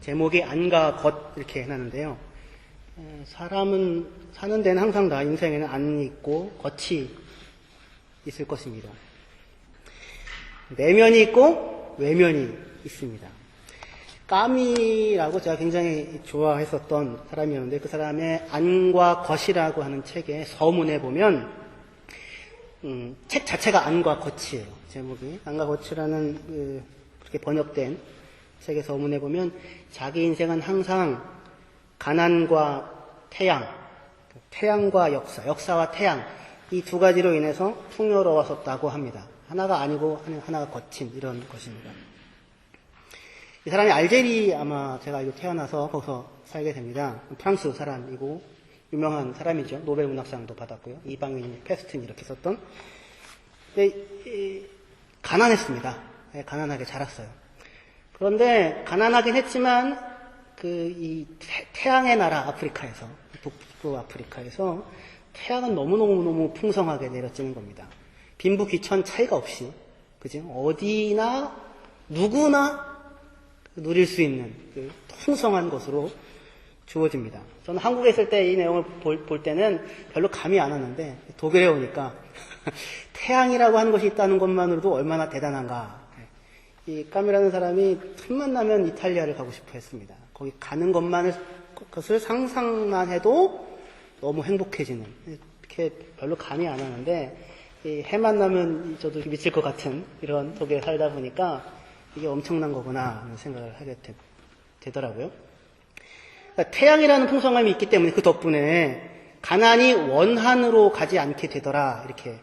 제목이 안과 겉 이렇게 해놨는데요. 사람은 사는 데는 항상 다 인생에는 안이 있고 겉이 있을 것입니다. 내면이 있고 외면이 있습니다. 까미라고 제가 굉장히 좋아했었던 사람이었는데 그 사람의 안과 겉이라고 하는 책의 서문에 보면 책 자체가 안과 겉이에요. 제목이 안과 겉이라는 그렇게 번역된 책의 서문에 보면 자기 인생은 항상 가난과 태양, 태양과 역사와 태양 이 두 가지로 인해서 풍요로웠었다고 합니다. 하나가 아니고 하나가 거친 이런 것입니다. 이 사람이 알제리 아마 제가 알기로 태어나서 거기서 살게 됩니다. 프랑스 사람이고 유명한 사람이죠. 노벨 문학상도 받았고요. 이방인 페스틴 이렇게 썼던. 근데 가난했습니다. 가난하게 자랐어요. 그런데 가난하긴 했지만 이 태양의 나라 아프리카에서 북부 아프리카에서 태양은 너무너무 풍성하게 내려지는 겁니다. 빈부귀천 차이가 없이 그죠? 어디나 누구나 누릴 수 있는 그 풍성한 것으로 주어집니다. 저는 한국에 있을 때 이 내용을 볼 때는 별로 감이 안 왔는데 독일에 오니까 태양이라고 하는 것이 있다는 것만으로도 얼마나 대단한가. 이 까미라는 사람이 틈만 나면 이탈리아를 가고 싶어 했습니다. 거기 가는 것을 상상만 해도 너무 행복해지는, 이렇게 별로 감이 안 왔는데 해만 나면 저도 미칠 것 같은 이런 독일에 살다 보니까 이게 엄청난 거구나 하는 생각을 하게 되더라고요. 그러니까 태양이라는 풍성함이 있기 때문에 그 덕분에 가난이 원한으로 가지 않게 되더라 이렇게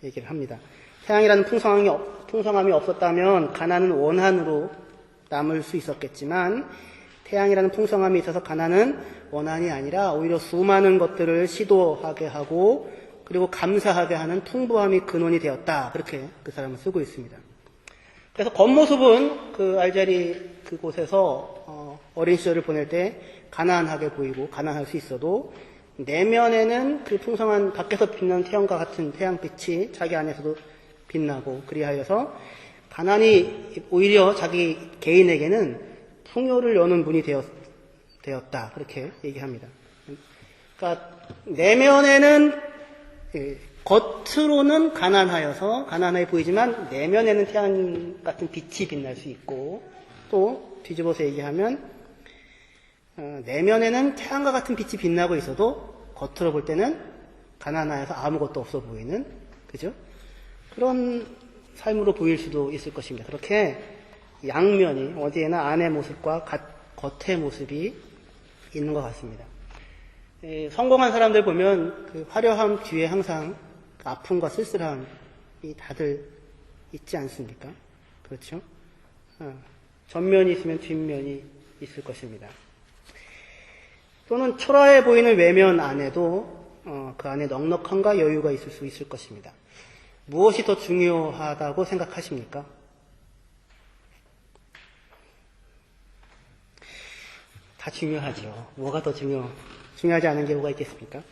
얘기를 합니다. 태양이라는 풍성함이 없었다면 가난은 원한으로 남을 수 있었겠지만 태양이라는 풍성함이 있어서 가난은 원한이 아니라 오히려 수많은 것들을 시도하게 하고 그리고 감사하게 하는 풍부함이 근원이 되었다. 그렇게 그 사람은 쓰고 있습니다. 그래서 겉모습은 그 알제리 그곳에서 어린 시절을 보낼 때 가난하게 보이고 가난할 수 있어도 내면에는 그 풍성한 밖에서 빛나는 태양과 같은 태양빛이 자기 안에서도 빛나고 그리하여서 가난이 오히려 자기 개인에게는 풍요를 여는 문이 되었다. 그렇게 얘기합니다. 그러니까 내면에는 겉으로는 가난해 보이지만 내면에는 태양 같은 빛이 빛날 수 있고 또 뒤집어서 얘기하면 내면에는 태양과 같은 빛이 빛나고 있어도 겉으로 볼 때는 가난하여서 아무것도 없어 보이는 그죠? 그런 삶으로 보일 수도 있을 것입니다. 그렇게 양면이 어디에나 안의 모습과 겉의 모습이 있는 것 같습니다. 성공한 사람들 보면 그 화려함 뒤에 항상 아픔과 쓸쓸함이 다들 있지 않습니까? 그렇죠? 전면이 있으면 뒷면이 있을 것입니다. 또는 초라해 보이는 외면 안에도 그 안에 넉넉함과 여유가 있을 수 있을 것입니다. 무엇이 더 중요하다고 생각하십니까? 다 중요하죠. 뭐가 더 중요하지 않은 게 뭐가 있겠습니까?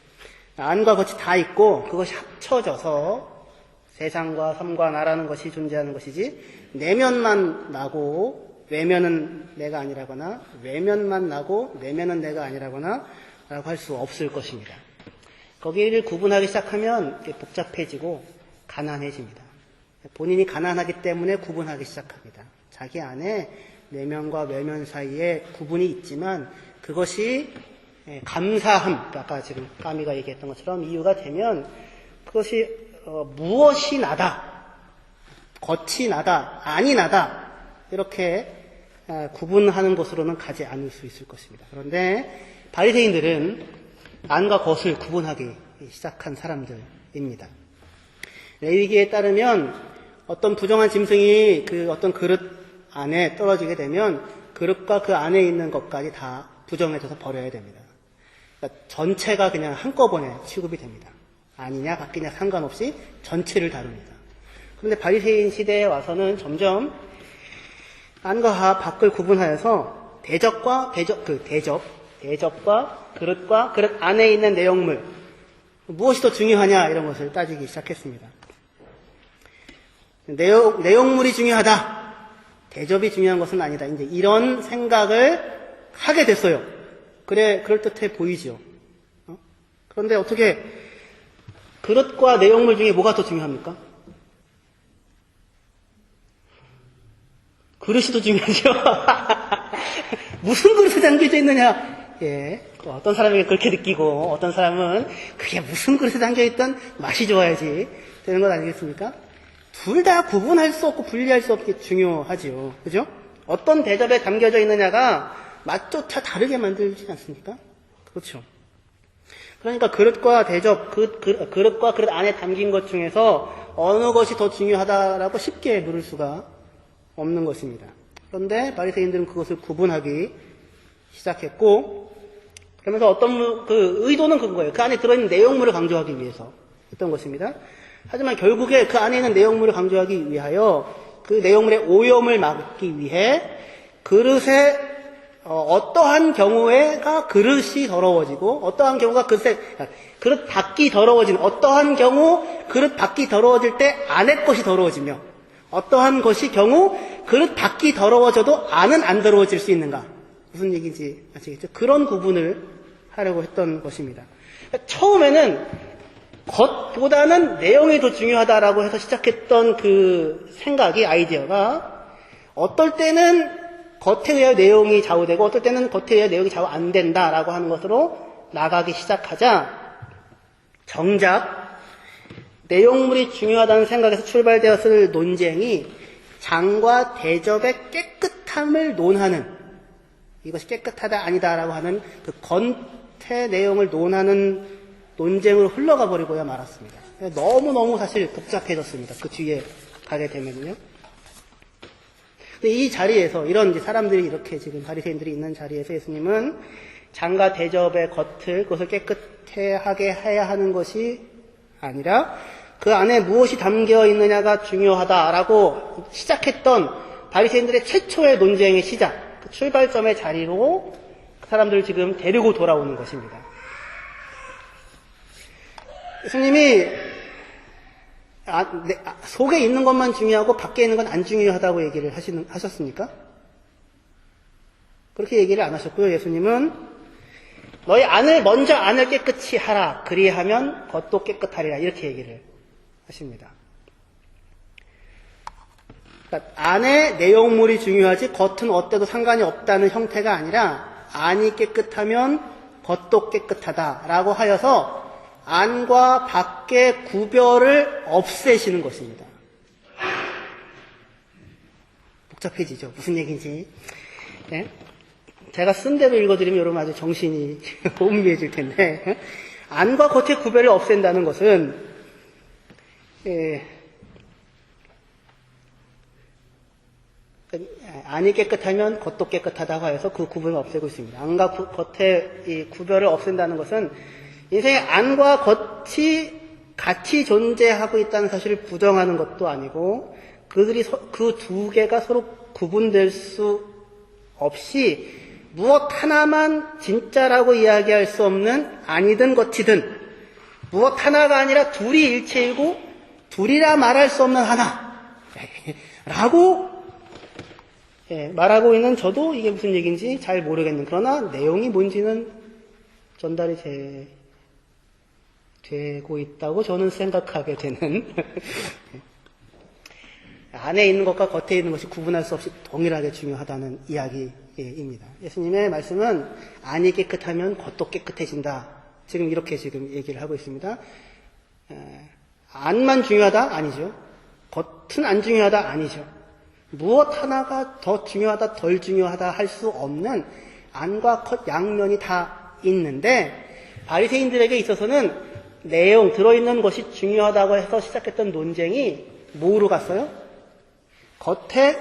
안과 겉이 다 있고 그것이 합쳐져서 세상과 삶과 나라는 것이 존재하는 것이지 내면만 나고 외면은 내가 아니라거나 외면만 나고 내면은 내가 아니라거나 라고 할 수 없을 것입니다. 거기를 구분하기 시작하면 복잡해지고 가난해집니다. 본인이 가난하기 때문에 구분하기 시작합니다. 자기 안에 내면과 외면 사이에 구분이 있지만 그것이 감사함, 아까 지금 까미가 얘기했던 것처럼 이유가 되면 그것이 무엇이 나다, 겉이 나다, 안이 나다 이렇게 구분하는 것으로는 가지 않을 수 있을 것입니다. 그런데 바리새인들은 안과 겉을 구분하기 시작한 사람들입니다. 레위기에 따르면 어떤 부정한 짐승이 그 어떤 그릇 안에 떨어지게 되면 그릇과 그 안에 있는 것까지 다 부정해져서 버려야 됩니다. 그러니까 전체가 그냥 한꺼번에 취급이 됩니다. 아니냐 바뀌냐 상관없이 전체를 다룹니다. 그런데 바리새인 시대에 와서는 점점 안과 밖을 구분하여서 대접과 그릇과 그릇 안에 있는 내용물 무엇이 더 중요하냐 이런 것을 따지기 시작했습니다. 내용물이 중요하다. 대접이 중요한 것은 아니다. 이제 이런 생각을 하게 됐어요. 그래, 그럴듯해 보이죠. 그런데 어떻게 그릇과 내용물 중에 뭐가 더 중요합니까? 그릇이 더 중요하죠. 무슨 그릇에 담겨져 있느냐. 예, 어떤 사람에게 그렇게 느끼고 어떤 사람은 그게 무슨 그릇에 담겨있던 맛이 좋아야지 되는 것 아니겠습니까? 둘 다 구분할 수 없고 분리할 수 없게 중요하지요. 그죠? 어떤 대접에 담겨져 있느냐가 맛조차 다르게 만들지 않습니까? 그렇죠. 그러니까 그릇과 대접, 그릇과 그릇 안에 담긴 것 중에서 어느 것이 더 중요하다라고 쉽게 물을 수가 없는 것입니다. 그런데 바리새인들은 그것을 구분하기 시작했고, 그러면서 어떤 그 의도는 그거예요. 그 안에 들어있는 내용물을 강조하기 위해서 했던 것입니다. 하지만 결국에 그 안에 있는 내용물을 강조하기 위하여 그 내용물의 오염을 막기 위해 그릇에 어떠한 경우에가 그릇이 더러워지고 어떠한 경우가 그릇 밖이 더러워지는 어떠한 경우 그릇 밖이 더러워질 때 안의 것이 더러워지며 어떠한 것이 경우 그릇 밖이 더러워져도 안은 안 더러워질 수 있는가? 무슨 얘기인지 아시겠죠? 그런 구분을 하려고 했던 것입니다. 처음에는 겉보다는 내용이 더 중요하다라고 해서 시작했던 그 생각이, 아이디어가 어떨 때는 겉에 의해 내용이 좌우되고 어떨 때는 겉에 의해 내용이 좌우 안 된다라고 하는 것으로 나가기 시작하자 정작 내용물이 중요하다는 생각에서 출발되었을 논쟁이 장과 대접의 깨끗함을 논하는, 이것이 깨끗하다 아니다라고 하는 그 겉의 내용을 논하는 논쟁으로 흘러가 버리고야 말았습니다. 너무너무 사실 복잡해졌습니다. 그 뒤에 가게 되면요. 근데 이 자리에서 이런 이제 사람들이 이렇게 지금 바리새인들이 있는 자리에서 예수님은 장과 대접의 겉을 그것을 깨끗하게 해야 하는 것이 아니라 그 안에 무엇이 담겨 있느냐가 중요하다라고 시작했던 바리새인들의 최초의 논쟁의 시작, 그 출발점의 자리로 그 사람들을 지금 데리고 돌아오는 것입니다. 예수님이 속에 있는 것만 중요하고 밖에 있는 건 안 중요하다고 얘기를 하셨습니까? 그렇게 얘기를 안 하셨고요. 예수님은 너희 먼저 안을 깨끗이 하라. 그리하면 겉도 깨끗하리라. 이렇게 얘기를 하십니다. 그러니까 안의 내용물이 중요하지 겉은 어때도 상관이 없다는 형태가 아니라 안이 깨끗하면 겉도 깨끗하다라고 하여서 안과 밖의 구별을 없애시는 것입니다. 복잡해지죠. 무슨 얘기인지. 네? 제가 쓴 대로 읽어드리면 여러분 아주 정신이 혼미해질 텐데, 안과 겉의 구별을 없앤다는 것은 안이 깨끗하면 겉도 깨끗하다고 해서 그 구분을 없애고 있습니다. 안과 겉의 이 구별을 없앤다는 것은 인생의 안과 겉이 같이 존재하고 있다는 사실을 부정하는 것도 아니고 그 두 개가 서로 구분될 수 없이 무엇 하나만 진짜라고 이야기할 수 없는 아니든 겉이든 무엇 하나가 아니라 둘이 일체이고 둘이라 말할 수 없는 하나 라고 말하고 있는 저도 이게 무슨 얘기인지 잘 모르겠는, 그러나 내용이 뭔지는 전달이 되고 있다고 저는 생각하게 되는 안에 있는 것과 겉에 있는 것이 구분할 수 없이 동일하게 중요하다는 이야기입니다. 예수님의 말씀은 안이 깨끗하면 겉도 깨끗해진다. 지금 이렇게 지금 얘기를 하고 있습니다. 안만 중요하다? 아니죠. 겉은 안 중요하다? 아니죠. 무엇 하나가 더 중요하다, 덜 중요하다 할 수 없는 안과 겉 양면이 다 있는데 바리새인들에게 있어서는 내용, 들어있는 것이 중요하다고 해서 시작했던 논쟁이 뭐로 갔어요? 겉에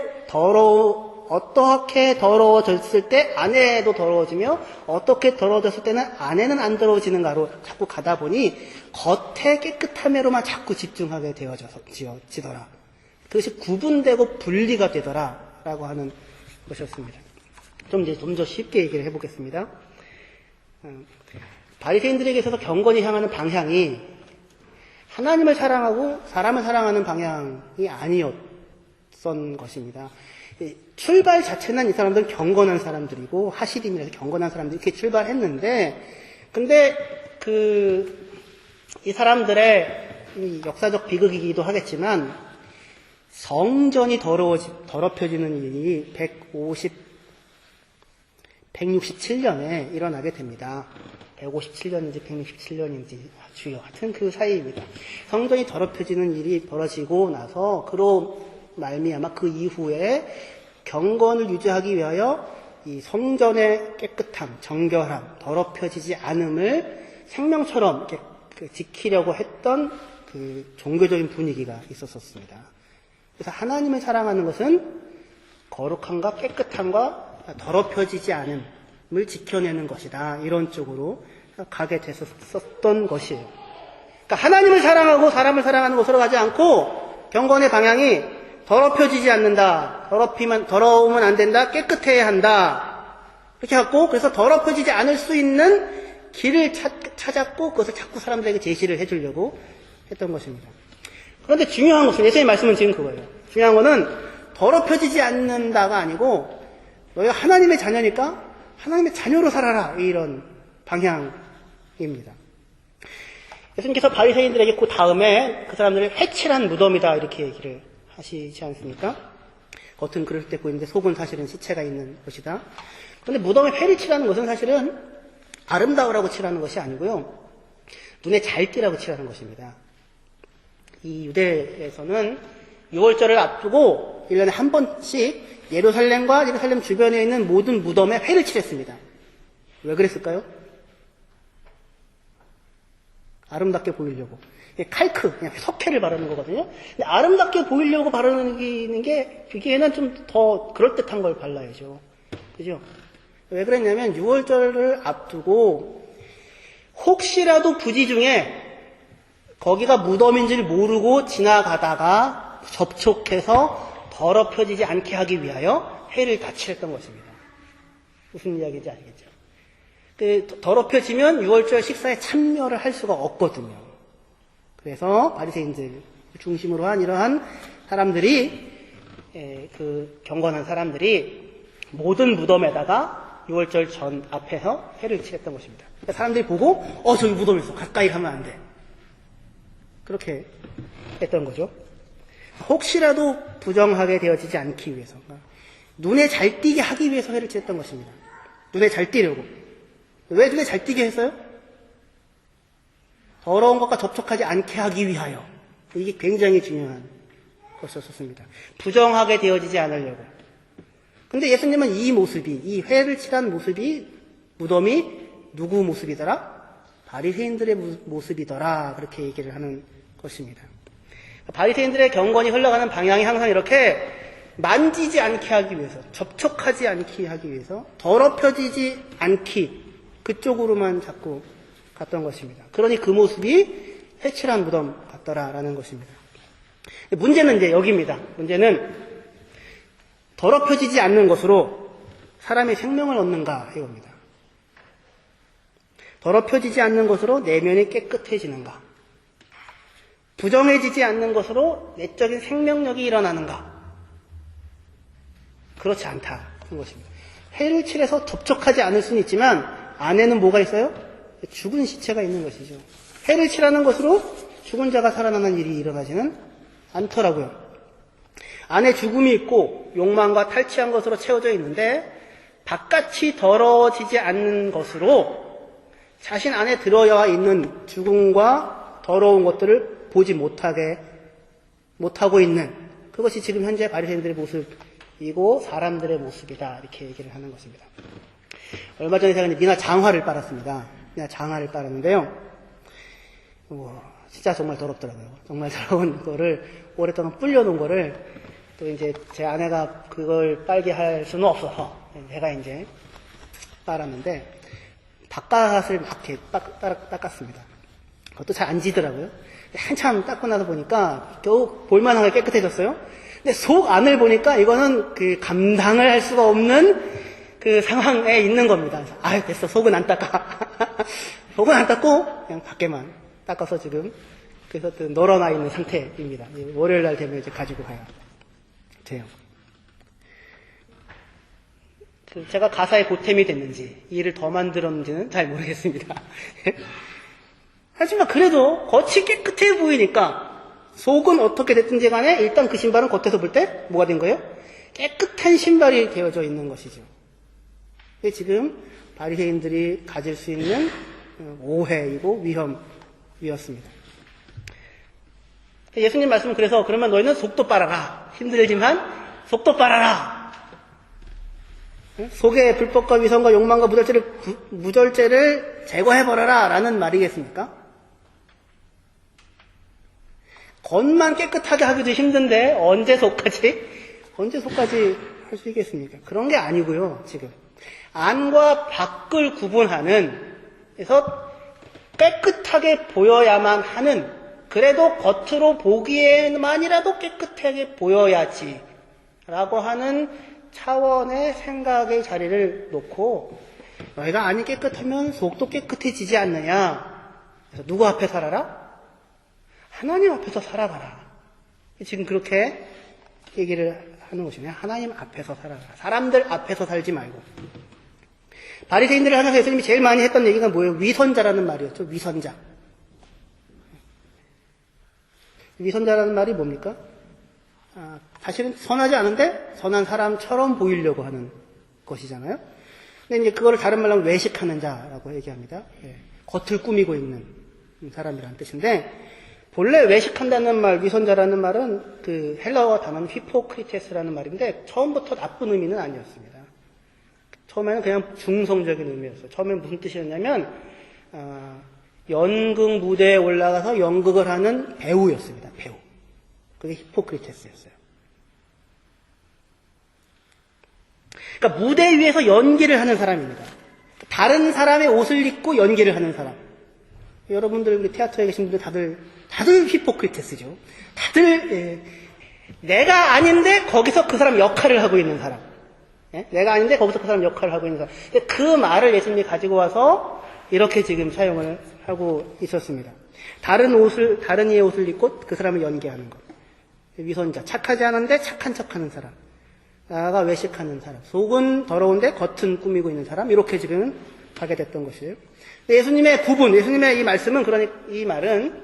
어떻게 더러워졌을 때 안에도 더러워지며 어떻게 더러워졌을 때는 안에는 안 더러워지는가로 자꾸 가다 보니 겉의 깨끗함으로만 자꾸 집중하게 되어지더라. 그것이 구분되고 분리가 되더라라고 하는 것이었습니다. 좀 더 쉽게 얘기를 해보겠습니다. 바리새인들에게 있어서 경건이 향하는 방향이 하나님을 사랑하고 사람을 사랑하는 방향이 아니었던 것입니다. 출발 자체는 이 사람들은 경건한 사람들이고 하시림이라서 경건한 사람들이 이렇게 출발했는데, 근데 이 사람들의 이 역사적 비극이기도 하겠지만 성전이 더럽혀지는 일이 167년에 일어나게 됩니다. 157년인지 167년인지 주요 하여튼 그 사이입니다. 성전이 더럽혀지는 일이 벌어지고 나서 그로 말미암아 그 이후에 경건을 유지하기 위하여 이 성전의 깨끗함, 정결함, 더럽혀지지 않음을 생명처럼 이렇게 지키려고 했던 그 종교적인 분위기가 있었습니다. 그래서 하나님을 사랑하는 것은 거룩함과 깨끗함과 더럽혀지지 않음을 지켜내는 것이다. 이런 쪽으로 가게 됐었던 것이에요. 그러니까 하나님을 사랑하고 사람을 사랑하는 것으로 가지 않고 경건의 방향이 더럽혀지지 않는다. 더러우면 안 된다. 깨끗해야 한다. 이렇게 갖고 그래서 더럽혀지지 않을 수 있는 길을 찾았고 그것을 자꾸 사람들에게 제시를 해주려고 했던 것입니다. 그런데 중요한 것은 예수님의 말씀은 지금 그거예요. 중요한 것은 더럽혀지지 않는다가 아니고 너희가 하나님의 자녀니까 하나님의 자녀로 살아라. 이런 방향입니다. 예수님께서 바리새인들에게 그 다음에 그 사람들을 회칠한 무덤이다 이렇게 얘기를 하시지 않습니까? 겉은 그럴 때 보이는데 속은 사실은 시체가 있는 것이다. 그런데 무덤에 회를 칠하는 것은 사실은 아름다우라고 칠하는 것이 아니고요. 눈에 잘 띄라고 칠하는 것입니다. 이 유대에서는 6월절을 앞두고 1년에 한 번씩 예루살렘과 예루살렘 주변에 있는 모든 무덤에 회를 칠했습니다. 왜 그랬을까요? 아름답게 보이려고. 칼크, 그냥 석회를 바르는 거거든요. 근데 아름답게 보이려고 바르는 게, 그게는 좀 더 그럴듯한 걸 발라야죠. 그죠? 왜 그랬냐면, 6월절을 앞두고, 혹시라도 부지 중에, 거기가 무덤인지를 모르고 지나가다가 접촉해서 더럽혀지지 않게 하기 위하여 회를 다 칠했던 것입니다. 무슨 이야기인지 아시겠죠? 더럽혀지면 6월절 식사에 참여를 할 수가 없거든요. 그래서 바리새인들 중심으로 한 이러한 사람들이 그 경건한 사람들이 모든 무덤에다가 6월절 전 앞에서 회를 칠했던 것입니다. 그러니까 사람들이 보고 저기 무덤 있어. 가까이 가면 안 돼. 그렇게 했던 거죠. 혹시라도 부정하게 되어지지 않기 위해서 눈에 잘 띄게 하기 위해서 회를 칠했던 것입니다. 눈에 잘 띄려고. 왜 눈에 잘 띄게 했어요? 더러운 것과 접촉하지 않게 하기 위하여. 이게 굉장히 중요한 것이었습니다. 부정하게 되어지지 않으려고. 근데 예수님은 이 모습이, 이 회를 칠한 모습이, 무덤이 누구 모습이더라? 바리새인들의 모습이더라. 그렇게 얘기를 하는 것입니다. 바리새인들의 경건이 흘러가는 방향이 항상 이렇게 만지지 않게 하기 위해서, 접촉하지 않게 하기 위해서, 더럽혀지지 않기, 그쪽으로만 자꾸 갔던 것입니다. 그러니 그 모습이 회칠한 무덤 같더라라는 것입니다. 문제는 이제 여기입니다. 문제는 더럽혀지지 않는 것으로 사람의 생명을 얻는가 이겁니다. 더럽혀지지 않는 것으로 내면이 깨끗해지는가? 부정해지지 않는 것으로 내적인 생명력이 일어나는가? 그렇지 않다는 것입니다. 회를 칠해서 접촉하지 않을 수는 있지만 안에는 뭐가 있어요? 죽은 시체가 있는 것이죠. 회를 칠하는 것으로 죽은 자가 살아나는 일이 일어나지는 않더라고요. 안에 죽음이 있고 욕망과 탈취한 것으로 채워져 있는데 바깥이 더러워지지 않는 것으로 자신 안에 들어와 있는 죽음과 더러운 것들을 보지 못하고 있는 그것이 지금 현재 바리새인들의 모습이고 사람들의 모습이다 이렇게 얘기를 하는 것입니다. 얼마 전에 제가 미나 장화를 빨았습니다. 미나 장화를 빨았는데요. 진짜 정말 더럽더라고요. 정말 더러운 거를 오랫동안 불려놓은 거를 또 이제 제 아내가 그걸 빨게 할 수는 없어서 제가 이제 빨았는데 바깥을 막 이렇게 닦았습니다. 그것도 잘 안 지더라고요. 한참 닦고 나서 보니까 겨우 볼만하게 깨끗해졌어요. 근데 속 안을 보니까 이거는 그 감당을 할 수가 없는 그 상황에 있는 겁니다. 그래서 아유 됐어. 속은 안 닦아. 속은 안 닦고 그냥 밖에만 닦아서 지금 그래서 또 널어놔 있는 상태입니다. 월요일 날 되면 이제 가지고 가야 돼요. 제가 가사에 보탬이 됐는지, 일을 더 만들었는지는 잘 모르겠습니다. 하지만 그래도 겉이 깨끗해 보이니까 속은 어떻게 됐든지 간에 일단 그 신발은 겉에서 볼 때 뭐가 된 거예요? 깨끗한 신발이 되어져 있는 것이죠. 이게 지금 바리새인들이 가질 수 있는 오해이고 위험이었습니다. 예수님 말씀은 그래서 그러면 너희는 속도 빨아라. 힘들지만 속도 빨아라. 속의 불법과 위선과 욕망과 무절제를 제거해버려라 라는 말이겠습니까? 겉만 깨끗하게 하기도 힘든데 언제 속까지 할 수 있겠습니까? 그런 게 아니고요. 지금 안과 밖을 구분하는, 그래서 깨끗하게 보여야만 하는, 그래도 겉으로 보기에만이라도 깨끗하게 보여야지 라고 하는 차원의 생각의 자리를 놓고, 너희가 안이 깨끗하면 속도 깨끗해지지 않느냐. 그래서 누구 앞에 살아라? 하나님 앞에서 살아가라. 지금 그렇게 얘기를 하는 것이네요. 하나님 앞에서 살아가라. 사람들 앞에서 살지 말고. 바리새인들을 하면서 예수님이 제일 많이 했던 얘기가 뭐예요? 위선자라는 말이었죠. 위선자. 위선자라는 말이 뭡니까? 사실은 선하지 않은데 선한 사람처럼 보이려고 하는 것이잖아요. 근데 이제 그거를 다른 말로 하면 외식하는 자라고 얘기합니다. 예, 겉을 꾸미고 있는 사람이라는 뜻인데, 본래 외식한다는 말, 위선자라는 말은 그 헬라어 단어는 히포크리테스라는 말인데 처음부터 나쁜 의미는 아니었습니다. 처음에는 그냥 중성적인 의미였어요. 처음에는 무슨 뜻이었냐면 연극 무대에 올라가서 연극을 하는 배우였습니다. 배우. 그게 히포크리테스였어요. 그러니까 무대 위에서 연기를 하는 사람입니다. 다른 사람의 옷을 입고 연기를 하는 사람. 여러분들 우리 티아트로에 계신 분들 다들 히포크리테스죠. 다들 내가 아닌데 거기서 그 사람 역할을 하고 있는 사람. 내가 아닌데 거기서 그 사람 역할을 하고 있는 사람. 그 말을 예수님이 가지고 와서 이렇게 지금 사용을 하고 있었습니다. 다른 이의 옷을 입고 그 사람을 연기하는 것. 위선자, 착하지 않은데 착한 척하는 사람. 나가 외식하는 사람. 속은 더러운데 겉은 꾸미고 있는 사람. 이렇게 지금 하게 됐던 것이에요. 예수님의 구분, 예수님의 이 말씀은, 이 말은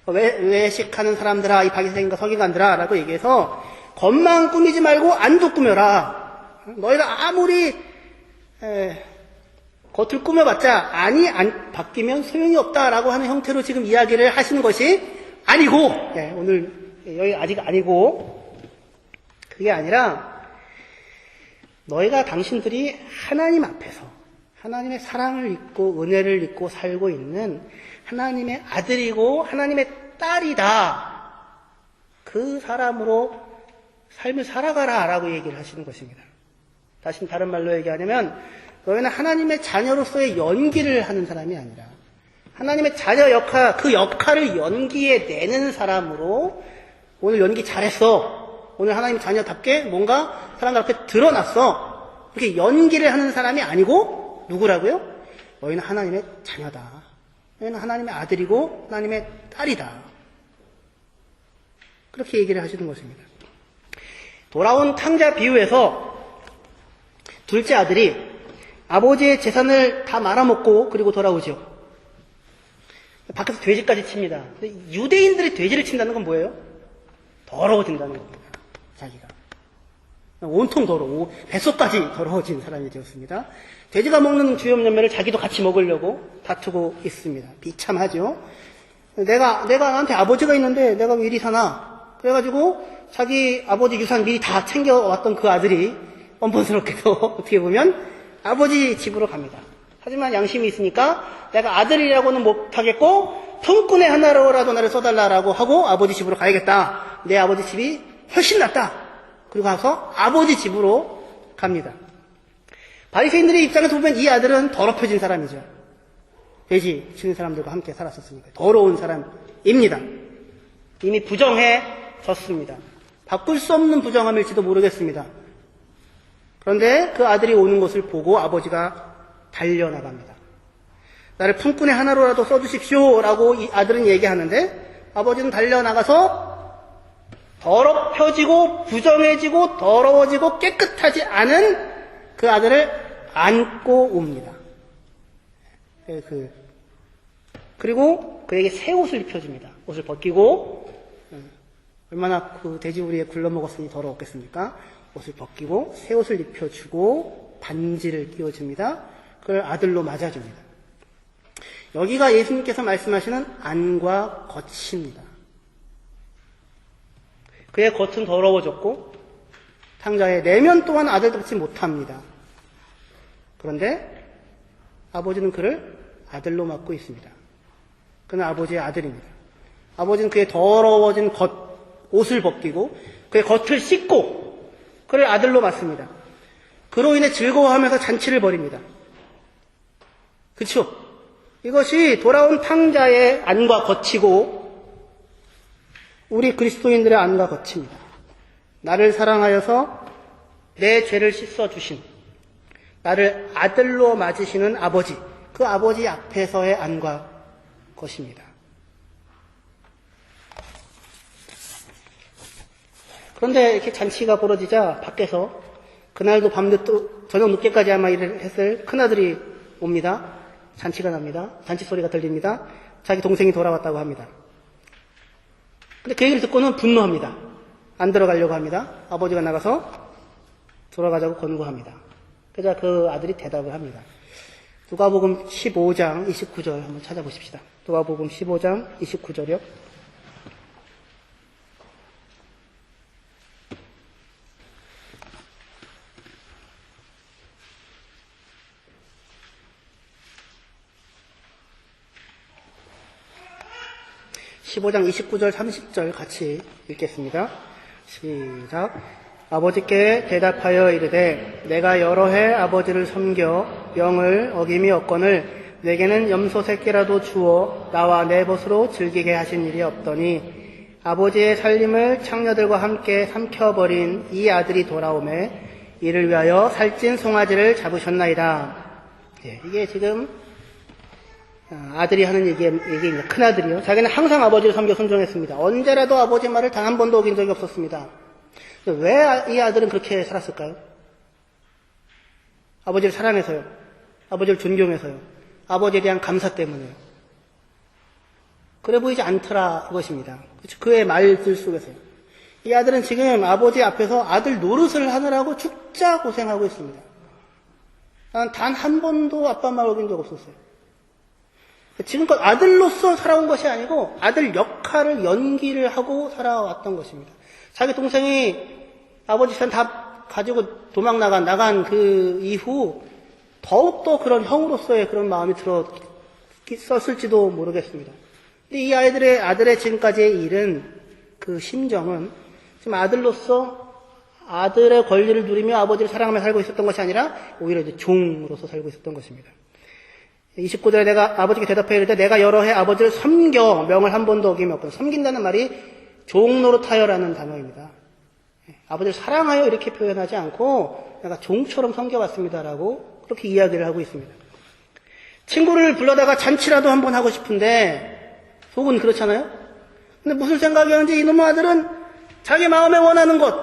외식하는 사람들아, 이 바리새인과 서기관들아 라고 얘기해서 겉만 꾸미지 말고 안도 꾸며라. 너희가 아무리 겉을 꾸며봤자 안이 안 바뀌면 소용이 없다라고 하는 형태로 지금 이야기를 하시는 것이 아니고, 오늘 여기 아직 아니고, 그게 아니라 너희가 당신들이 하나님 앞에서 하나님의 사랑을 입고 은혜를 입고 살고 있는 하나님의 아들이고 하나님의 딸이다. 그 사람으로 삶을 살아가라 라고 얘기를 하시는 것입니다. 다른 말로 얘기하냐면 너희는 하나님의 자녀로서의 연기를 하는 사람이 아니라 하나님의 자녀 역할, 그 역할을 연기해 내는 사람으로 오늘 연기 잘했어. 오늘 하나님의 자녀답게 뭔가 사람들 앞에 드러났어. 이렇게 연기를 하는 사람이 아니고 누구라고요? 너희는 하나님의 자녀다. 너희는 하나님의 아들이고 하나님의 딸이다. 그렇게 얘기를 하시는 것입니다. 돌아온 탕자 비유에서 둘째 아들이 아버지의 재산을 다 말아먹고 그리고 돌아오죠. 밖에서 돼지까지 칩니다. 유대인들이 돼지를 친다는 건 뭐예요? 더러워진다는 겁니다. 자기가. 온통 더러워. 뱃속까지 더러워진 사람이 되었습니다. 돼지가 먹는 주염염매를 자기도 같이 먹으려고 다투고 있습니다. 비참하죠. 내가 나한테 아버지가 있는데 내가 왜 이리 사나? 그래가지고 자기 아버지 유산 미리 다 챙겨왔던 그 아들이 뻔뻔스럽게도 어떻게 보면 아버지 집으로 갑니다. 하지만 양심이 있으니까 내가 아들이라고는 못하겠고 품꾼의 하나로라도 나를 써달라고 하고 아버지 집으로 가야겠다. 내 아버지 집이 훨씬 낫다. 그리고 가서 아버지 집으로 갑니다. 바리새인들의 입장에서 보면 이 아들은 더럽혀진 사람이죠. 돼지 치는 사람들과 함께 살았었으니까 더러운 사람입니다. 이미 부정해졌습니다. 바꿀 수 없는 부정함일지도 모르겠습니다. 그런데 그 아들이 오는 것을 보고 아버지가 달려나갑니다. 나를 품꾼의 하나로라도 써주십시오 라고 이 아들은 얘기하는데 아버지는 달려나가서 더럽혀지고 부정해지고 더러워지고 깨끗하지 않은 그 아들을 안고 옵니다. 그리고 그에게 새 옷을 입혀줍니다. 옷을 벗기고, 얼마나 그 돼지우리에 굴러먹었으니 더러웠겠습니까? 옷을 벗기고 새 옷을 입혀주고 반지를 끼워줍니다. 그걸 아들로 맞아줍니다. 여기가 예수님께서 말씀하시는 안과 겉입니다. 그의 겉은 더러워졌고 탕자의 내면 또한 아들답지 못합니다. 그런데 아버지는 그를 아들로 맞고 있습니다. 그는 아버지의 아들입니다. 아버지는 그의 더러워진 옷을 벗기고 그의 겉을 씻고 그를 아들로 맞습니다. 그로 인해 즐거워하면서 잔치를 벌입니다. 그렇죠? 이것이 돌아온 탕자의 안과 겉이고 우리 그리스도인들의 안과 겉입니다. 나를 사랑하여서 내 죄를 씻어주신, 나를 아들로 맞으시는 아버지, 그 아버지 앞에서의 안과 겉입니다. 그런데 이렇게 잔치가 벌어지자 밖에서 그날도 저녁 늦게까지 아마 일을 했을 큰아들이 옵니다. 잔치가 납니다. 잔치 소리가 들립니다. 자기 동생이 돌아왔다고 합니다. 근데 그 얘기를 듣고는 분노합니다. 안 들어가려고 합니다. 아버지가 나가서 들어가자고 권고합니다. 그러자 그 아들이 대답을 합니다. 누가복음 15장 29절 한번 찾아보십시다. 누가복음 15장 29절이요. (15장) 29절 30절 같이 읽겠습니다. 시작. 아버지께 대답하여 이르되 내가 여러 해 아버지를 섬겨 명을 어김이 없거늘 내게는 염소 새끼라도 주어 나와 내 벗으로 즐기게 하신 일이 없더니 아버지의 살림을 창녀들과 함께 삼켜버린 이 아들이 돌아오매 이를 위하여 살찐 송아지를 잡으셨나이다. 이게 지금 아들이 하는 얘기입니다. 큰아들이요. 자기는 항상 아버지를 섬겨 순종했습니다. 언제라도 아버지 말을 단 한 번도 어긴 적이 없었습니다. 왜 이 아들은 그렇게 살았을까요? 아버지를 사랑해서요. 아버지를 존경해서요. 아버지에 대한 감사 때문에요. 그래 보이지 않더라 이것입니다. 그의 말들 속에서요. 이 아들은 지금 아버지 앞에서 아들 노릇을 하느라고 죽자 고생하고 있습니다. 난 단 한 번도 아빠 말 어긴 적 없었어요. 지금껏 아들로서 살아온 것이 아니고 아들 역할을 연기를 하고 살아왔던 것입니다. 자기 동생이 아버지 산 다 가지고 나간 그 이후 더욱더 그런 형으로서의 그런 마음이 들었을지도 모르겠습니다. 근데 이 아들의 지금까지의 일은, 그 심정은 지금 아들로서 아들의 권리를 누리며 아버지를 사랑하며 살고 있었던 것이 아니라 오히려 이제 종으로서 살고 있었던 것입니다. 29절에 내가 아버지께 대답해 이르되 내가 여러 해 아버지를 섬겨 명을 한 번도 어김이 없거든. 섬긴다는 말이 종노릇하여라는 단어입니다. 아버지를 사랑하여 이렇게 표현하지 않고 내가 종처럼 섬겨왔습니다라고 그렇게 이야기를 하고 있습니다. 친구를 불러다가 잔치라도 한번 하고 싶은데 속은 그렇잖아요. 근데 무슨 생각이었는지 이놈의 아들은 자기 마음에 원하는 것,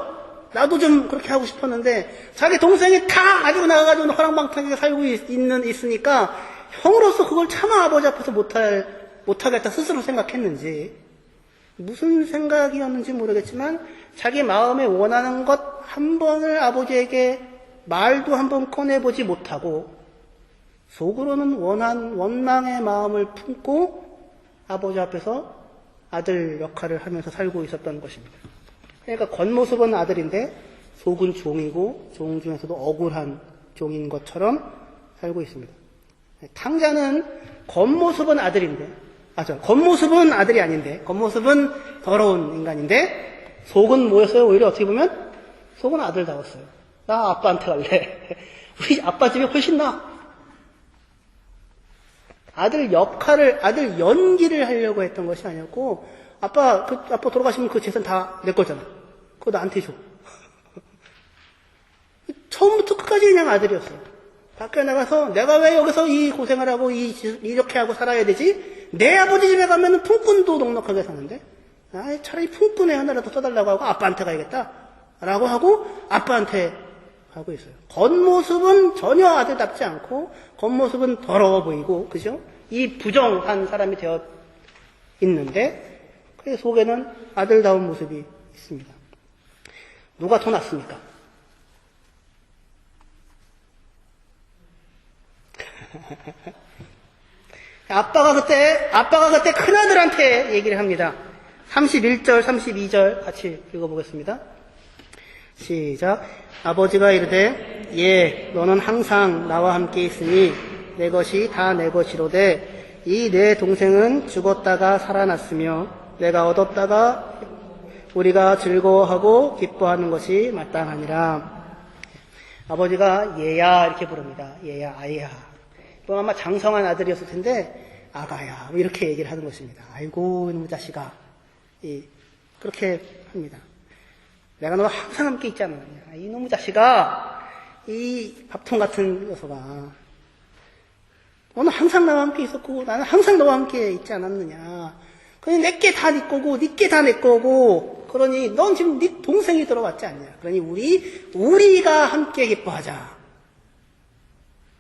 나도 좀 그렇게 하고 싶었는데 자기 동생이 다 가지고 나가가지고 허랑방탕하게 살고 있으니까 형으로서 그걸 차마 아버지 앞에서 못하겠다 스스로 생각했는지 무슨 생각이었는지 모르겠지만 자기 마음에 원하는 것 한 번을 아버지에게 말도 한 번 꺼내보지 못하고 속으로는 원망의 마음을 품고 아버지 앞에서 아들 역할을 하면서 살고 있었던 것입니다. 그러니까 겉모습은 아들인데 속은 종이고 종 중에서도 억울한 종인 것처럼 살고 있습니다. 탕자는 겉모습은 아들인데, 겉모습은 아들이 아닌데, 겉모습은 더러운 인간인데, 속은 뭐였어요? 오히려 어떻게 보면 속은 아들다웠어요. 나 아빠한테 갈래. 우리 아빠 집이 훨씬 나아. 아들 연기를 하려고 했던 것이 아니었고, 아빠 돌아가시면 그 재산 다 내 거잖아. 그거 나한테 줘. 처음부터 끝까지 그냥 아들이었어요. 밖에 나가서 내가 왜 여기서 이 고생을 하고 이렇게 하고 살아야 되지? 내 아버지 집에 가면 품꾼도 넉넉하게 사는데 차라리 품꾼에 하나라도 써달라고 하고 아빠한테 가야겠다 라고 하고 아빠한테 하고 있어요. 겉모습은 전혀 아들답지 않고 겉모습은 더러워 보이고 그죠? 이 부정한 사람이 되어 있는데 그 속에는 아들다운 모습이 있습니다. 누가 더 낫습니까? 아빠가 그때 큰아들한테 얘기를 합니다. 31절, 32절 같이 읽어보겠습니다. 시작. 아버지가 이르되 예, 너는 항상 나와 함께 있으니 내 것이 다 내 것이로되 이 내 동생은 죽었다가 살아났으며 내가 얻었다가 우리가 즐거워하고 기뻐하는 것이 마땅하니라. 아버지가 얘야 이렇게 부릅니다. 얘야, 아이야. 또 아마 장성한 아들이었을 텐데 아가야 뭐 이렇게 얘기를 하는 것입니다. 아이고 이놈의 자식아. 그렇게 합니다. 내가 너와 항상 함께 있지 않느냐. 이놈의 자식아, 이 밥통 같은 녀석아. 너는 항상 나와 함께 있었고 나는 항상 너와 함께 있지 않았느냐. 그러니 내게 다 네 거고 네게 다 내 거고 그러니 넌 지금 네 동생이 들어왔지 않냐. 그러니 우리가 함께 기뻐하자.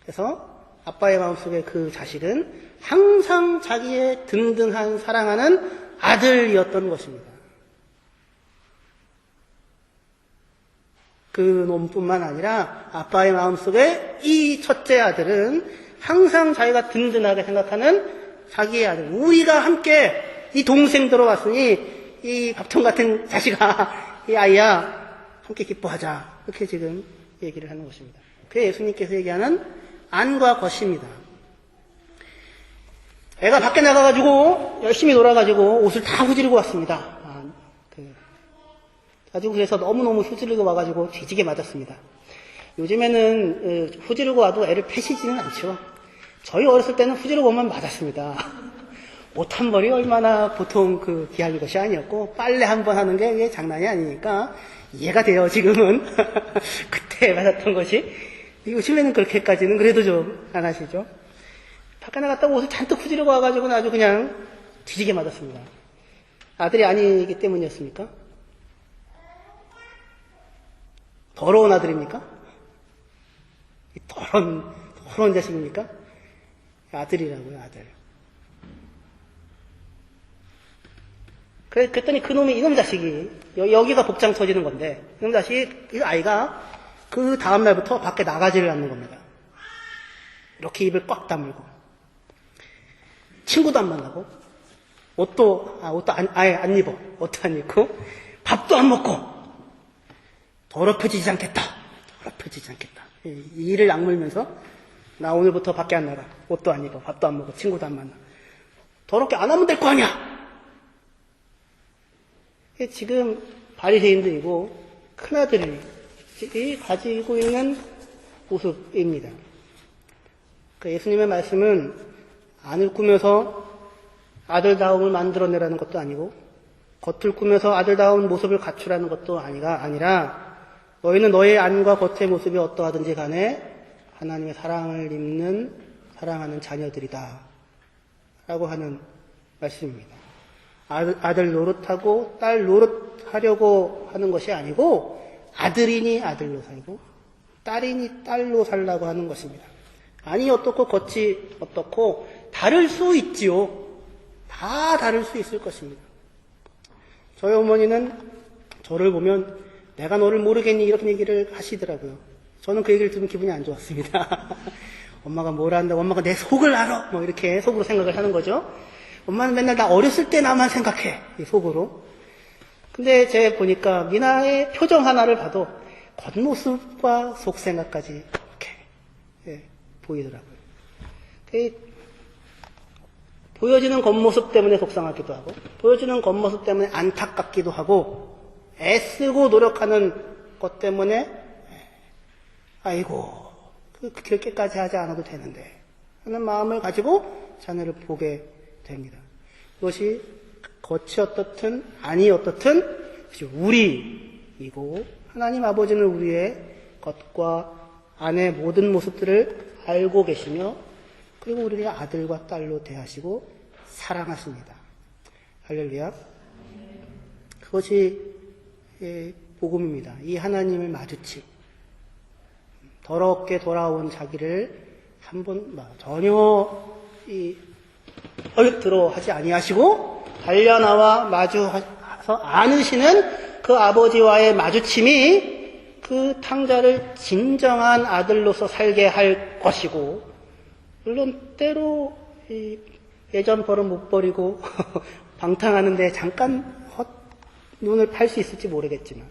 그래서 아빠의 마음속에 그 자식은 항상 자기의 든든한 사랑하는 아들이었던 것입니다. 그 놈뿐만 아니라 아빠의 마음속에 이 첫째 아들은 항상 자기가 든든하게 생각하는 자기의 아들, 우리가 함께 이 동생 들어왔으니 이 밥통 같은 자식아, 이 아이야 함께 기뻐하자. 이렇게 지금 얘기를 하는 것입니다. 그게 예수님께서 얘기하는 안과 겉입니다. 애가 밖에 나가가지고 열심히 놀아가지고 옷을 다 후지르고 왔습니다. 가지고 그래서 너무너무 후지르고 와가지고 뒤지게 맞았습니다. 요즘에는 후지르고 와도 애를 패시지는 않죠. 저희 어렸을 때는 후지르고 오면 맞았습니다. 옷 한 벌이 얼마나 보통 귀할 것이 아니었고 빨래 한 번 하는 게 장난이 아니니까 이해가 돼요 지금은. 그때 맞았던 것이. 요즘에는 그렇게까지는 그래도 좀 안 하시죠. 밖에 나갔다가 옷을 잔뜩 후지르고 와가지고 아주 그냥 뒤지게 맞았습니다. 아들이 아니기 때문이었습니까? 더러운 아들입니까? 더러운 자식입니까? 아들이라고요, 아들. 그랬더니 그놈이, 이놈 자식이, 여기가 복장 터지는 건데, 이놈 자식이, 이 아이가 그 다음날부터 밖에 나가지를 않는 겁니다. 이렇게 입을 꽉 다물고, 친구도 안 만나고, 옷도 아예 안 입어. 옷도 안 입고, 밥도 안 먹고, 더럽혀지지 않겠다. 이를 악물면서 나 오늘부터 밖에 안 나가. 옷도 안 입어. 밥도 안 먹어. 친구도 안 만나. 더럽게 안 하면 될 거 아니야. 지금 바리새인들이고 큰아들이 가지고 있는 모습입니다. 예수님의 말씀은 안을 꾸며서 아들다움을 만들어내라는 것도 아니고 겉을 꾸며서 아들다운 모습을 갖추라는 것도 아니라 너희는 너의 안과 겉의 모습이 어떠하든지 간에 하나님의 사랑을 입는 사랑하는 자녀들이다 라고 하는 말씀입니다. 아들 노릇하고 딸 노릇하려고 하는 것이 아니고 아들이니 아들로 살고 딸이니 딸로 살라고 하는 것입니다. 안이 어떻고 겉이 어떻고 다를 수 있지요. 다 다를 수 있을 것입니다. 저희 어머니는 저를 보면 내가 너를 모르겠니? 이렇게 얘기를 하시더라고요. 저는 그 얘기를 들으면 기분이 안 좋았습니다. 엄마가 뭘 안다고, 엄마가 내 속을 알아! 뭐 이렇게 속으로 생각을 하는 거죠. 엄마는 맨날 나 어렸을 때 나만 생각해. 속으로. 근데 제가 보니까 미나의 표정 하나를 봐도 겉모습과 속생각까지 이렇게 보이더라고요. 보여지는 겉모습 때문에 속상하기도 하고 보여지는 겉모습 때문에 안타깝기도 하고 애쓰고 노력하는 것 때문에 아이고 그렇게까지 하지 않아도 되는데 하는 마음을 가지고 자녀를 보게 됩니다. 그것이 겉이 어떻든 안이 어떻든 우리이고 하나님 아버지는 우리의 겉과 안의 모든 모습들을 알고 계시며 그리고 우리를 아들과 딸로 대하시고 사랑하십니다. 할렐루야. 그것이 복음입니다. 이 하나님을 마주치 더럽게 돌아온 자기를 한번 전혀 얼들어 하지 아니하시고 달려나와 마주해서 안으시는 그 아버지와의 마주침이 그 탕자를 진정한 아들로서 살게 할 것이고, 물론 때로 예전 버릇 못 버리고 방탕하는데 잠깐 눈을 팔 수 있을지 모르겠지만,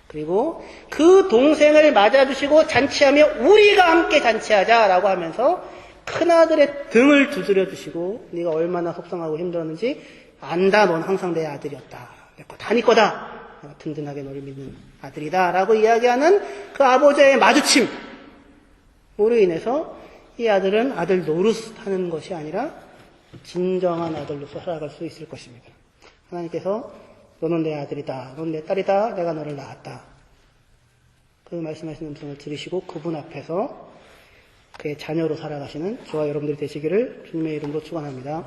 그리고 그 동생을 맞아주시고 잔치하며 우리가 함께 잔치하자라고 하면서 큰아들의 등을 두드려 주시고, 네가 얼마나 속상하고 힘들었는지 안다. 넌 항상 내 아들이었다. 내 거 다 네 거다. 내가 든든하게 너를 믿는 아들이다 라고 이야기하는 그 아버지의 마주침으로 인해서 이 아들은 아들 노릇하는 것이 아니라 진정한 아들로서 살아갈 수 있을 것입니다. 하나님께서 너는 내 아들이다, 너는 내 딸이다, 내가 너를 낳았다, 그 말씀하시는 음성을 들으시고 그분 앞에서 그의 자녀로 살아가시는 저와 여러분들이 되시기를 주님의 이름으로 축원합니다.